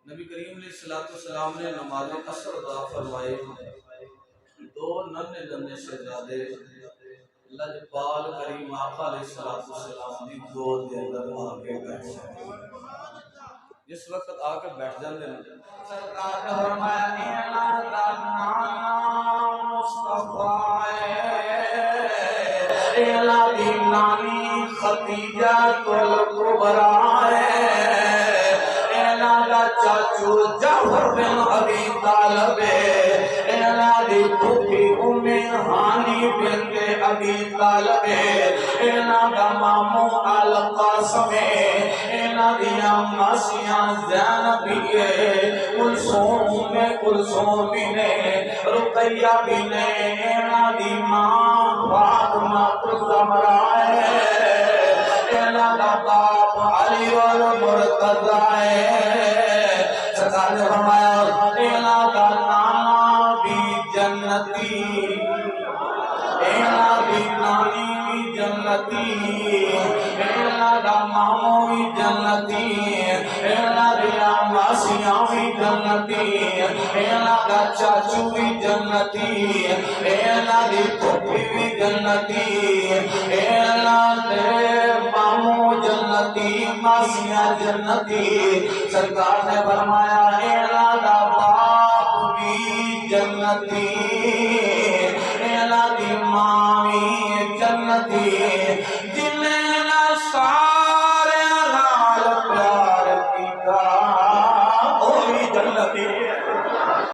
نبی کریم علیہ السلام نے نماز عصر ادا فرمائی، دو ننے ننے شہزادے لجپال کریم آقا علیہ السلام دی گود دے اندر آ کے بیٹھ جاتے ہیں۔ جس وقت آ کے بیٹھ جاتے ہیں سرکار نے فرمایا اعلیٰ دا نام مصطفیٰ اعلیٰ دی نانی خدیجہ الکبریٰ اعلیٰ دا چاچو جعفر بن ابی طالب اعلیٰ دی پھوپھی ام ہانی بنت ابی طالب اعلیٰ دا مامو القاسم اعلیٰ دیا ماسیاں زینب کلثوم نے رقیہ بھی نے اعلیٰ دی ماں فاطمہ الزہرا اعلیٰ دا باپ علی والمرتضی سرکار نے فرمایا اعلیٰ دا نانا بھی جنتی اعلیٰ دی نانی بھی جنتی اعلیٰ دا مامو بھی جنتی اعلیٰ دیا ماسیاں بھی جنتی اعلیٰ دا چاچو بھی جنتی اعلیٰ دی پھوپھی بھی جنتی اعلیٰ دے مامو جنتی ماسیاں جنتی سرکار نے فرمایا اعلیٰ دا باپ بھی جنتی